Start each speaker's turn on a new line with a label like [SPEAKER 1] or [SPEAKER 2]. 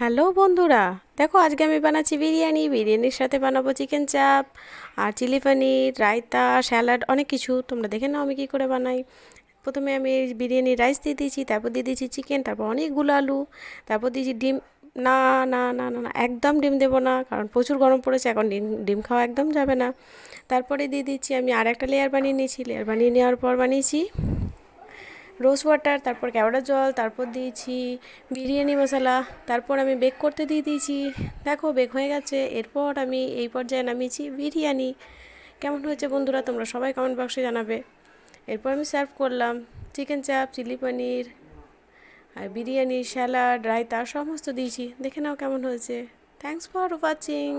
[SPEAKER 1] Hello বন্ধুরা, দেখো আজকে আমি বানাচ্ছি বিরিয়ানির সাথে বানাবো চিকেন চাপ আর চিলি পনির, রায়তা, স্যালাড, অনেক কিছু। তোমরা দেখে নাও আমি কী করে বানাই। প্রথমে আমি এই বিরিয়ানি রাইস দিয়ে দিয়েছি, তারপর দিয়ে দিয়েছি চিকেন, তারপর অনেকগুলো আলু, তারপর দিয়েছি ডিম। না না না না না, একদম ডিম দেবো না, কারণ প্রচুর গরম পড়েছে, এখন ডিম ডিম খাওয়া একদম যাবে না। তারপরে দিয়ে দিচ্ছি আমি আর একটা লেয়ার বানিয়ে নিয়েছি, লেয়ার বানিয়ে নেওয়ার পর বানিয়েছি রোজ ওয়াটার, তারপর কেওড়া জল, তারপর দিয়েছি বিরিয়ানি মশলা, তারপর আমি বেক করতে দিয়ে দিয়েছি। দেখো বেক হয়ে গেছে। এরপর আমি এই পর্যায়ে নামিয়েছি বিরিয়ানি। কেমন হয়েছে বন্ধুরা, তোমরা সবাই কমেন্ট বক্সে জানাবে। এরপর আমি সার্ভ করলাম চিকেন চাপ, চিলি পনির আর বিরিয়ানি, স্যালাড, রায়তা সমস্ত দিয়েছি। দেখে নাও কেমন হয়েছে। Thanks for watching.